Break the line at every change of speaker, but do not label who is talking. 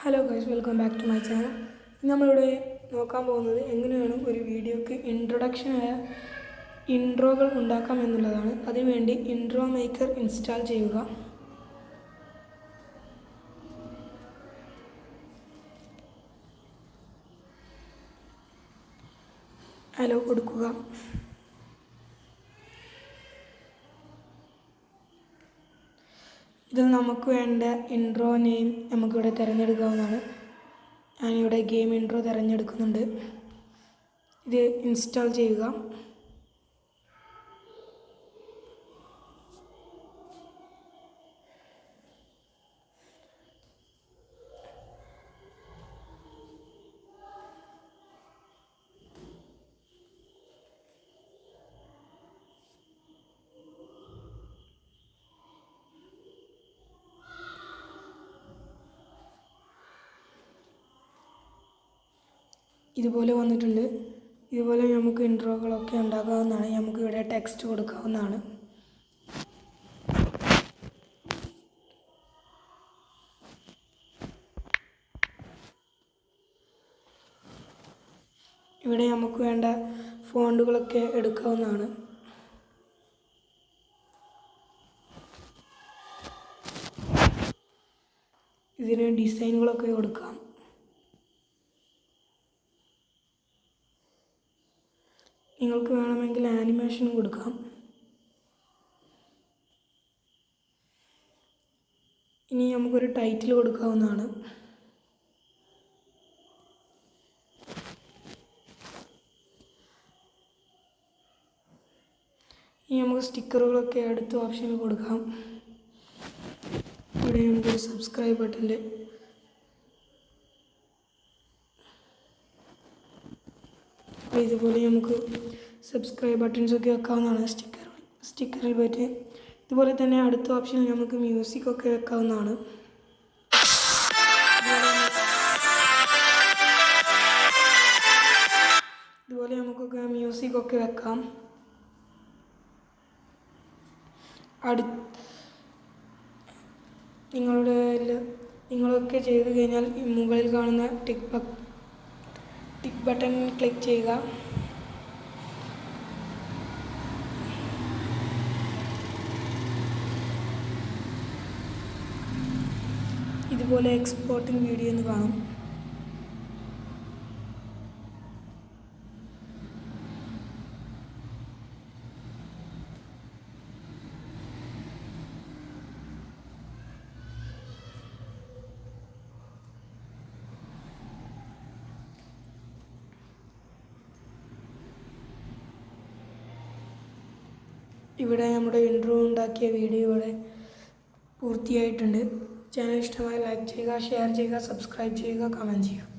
Hello guys, welcome back to my channel. നമ്മളിവിടെ നോക്കാൻ പോകുന്നത് എങ്ങനെയാണ് ഒരു വീഡിയോക്ക് ഇൻട്രൊഡക്ഷനായ ഇൻട്രോകൾ ഉണ്ടാക്കാം എന്നുള്ളതാണ്. അതിനുവേണ്ടി ഇൻട്രോ മേക്കർ ഇൻസ്റ്റാൾ ചെയ്യുക. അലോ കൊടുക്കുക. ഇതിൽ നമുക്ക് വേണ്ട ഇൻട്രോ നെയിം നമുക്കിവിടെ തിരഞ്ഞെടുക്കാവുന്നതാണ്. ഞാനിവിടെ ഗെയിം ഇൻട്രോ തിരഞ്ഞെടുക്കുന്നുണ്ട്. ഇത് ഇൻസ്റ്റാൾ ചെയ്യുക. ഇതുപോലെ വന്നിട്ടുണ്ട്. ഇതുപോലെ നമുക്ക് ഇൻട്രോകളൊക്കെ ഉണ്ടാക്കാവുന്നതാണ്. നമുക്കിവിടെ ടെക്സ്റ്റ് കൊടുക്കാവുന്നതാണ്. ഇവിടെ നമുക്ക് വേണ്ട ഫോണ്ടുകളൊക്കെ എടുക്കാവുന്നതാണ്. ഇതിന് ഡിസൈനുകളൊക്കെ കൊടുക്കാം. നിങ്ങൾക്ക് വേണമെങ്കിൽ ആനിമേഷൻ കൊടുക്കാം. ഇനി നമുക്കൊരു ടൈറ്റിൽ കൊടുക്കാവുന്നതാണ്. ഇനി നമുക്ക് സ്റ്റിക്കറുകളൊക്കെ അടുത്ത ഓപ്ഷനിൽ കൊടുക്കാം. ഇവിടെ നമുക്കൊരു സബ്സ്ക്രൈബ് ബട്ടൻ്റെ ഇതുപോലെ നമുക്ക് സബ്സ്ക്രൈബ് ബട്ടൺസൊക്കെ വെക്കാവുന്നതാണ് സ്റ്റിക്കറിൽ പറ്റി. ഇതുപോലെ തന്നെ അടുത്ത ഓപ്ഷനിൽ നമുക്ക് മ്യൂസിക്കൊക്കെ വെക്കാവുന്നതാണ്. ഇതുപോലെ നമുക്കൊക്കെ മ്യൂസിക്കൊക്കെ വെക്കാം. നിങ്ങളൊക്കെ ചെയ്ത് കഴിഞ്ഞാൽ മുകളിൽ കാണുന്ന ടിക്ക് ബട്ടൺ ക്ലിക്ക് ചെയ്യുക. ഇതുപോലെ എക്സ്പോർട്ടിംഗ് വീഡിയോ എന്ന് കാണും. ഇവിടെ നമ്മുടെ ഇൻട്രോ ഉണ്ടാക്കിയ വീഡിയോ ഇവിടെ പൂർത്തിയായിട്ടുണ്ട്. ചാനൽ ഇഷ്ടമായി ലൈക്ക് ചെയ്യുക, ഷെയർ ചെയ്യുക, സബ്സ്ക്രൈബ് ചെയ്യുക, കമൻറ്റ് ചെയ്യുക.